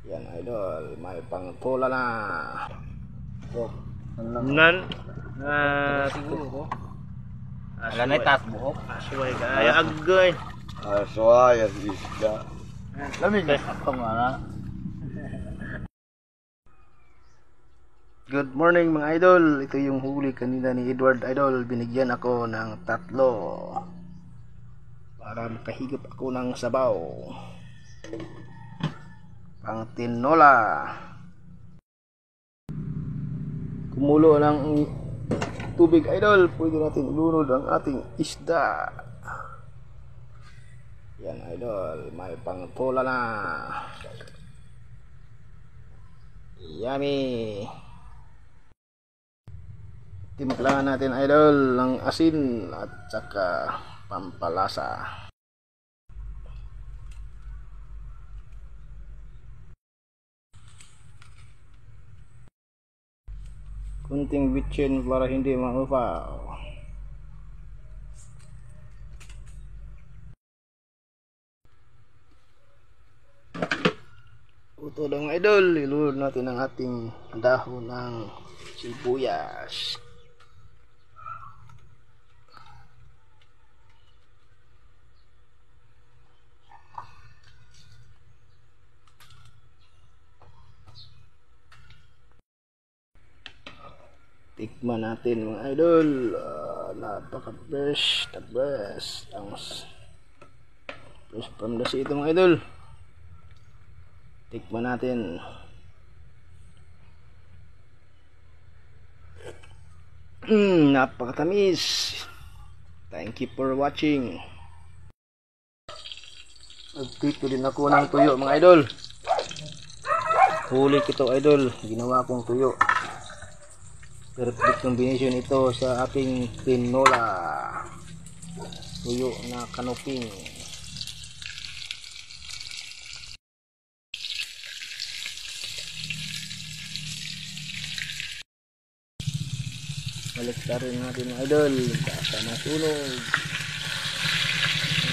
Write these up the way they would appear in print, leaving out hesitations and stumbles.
Yan idol, may pangtula na. Nan Siguro. ala na tas buhok. Asway kaya agoy. Asway at isda. Lamig atong ana. Good morning mga idol. Ito yung huli kanina ni Edward idol. Binigyan ako ng 3 para makahigop ako ng sabaw. Pang tinola. Kumulo ng tubig idol, pwede natin ilunod ang ating isda. Yan idol, may pangtula na. Yummy. Timplahan natin idol ng asin at saka pampalasa. Kunting bitchin para hindi maupaw. Ito lang idol, ilulod natin ang ating dahon ng sibuyas. Tikman natin mga idol. Napaka-fresh, the best. Ang fresh from the sea ito mga idol. Tikman natin. Napakatamis. Thank you for watching. Nagtito din ako ng tuyo mga idol. Huli ko ito idol. Ginawa kong tuyo. Perfect combination ito sa ating tinola. Tuyo na kanuping. Balik rin natin mga idol. Baka masunog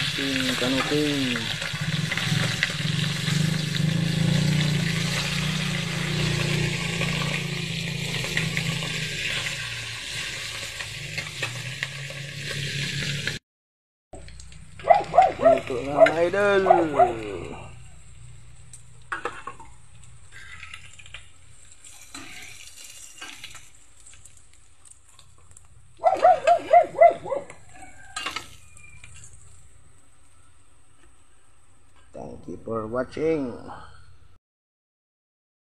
ating kanuping. Ito na mga idol. Thank you for watching.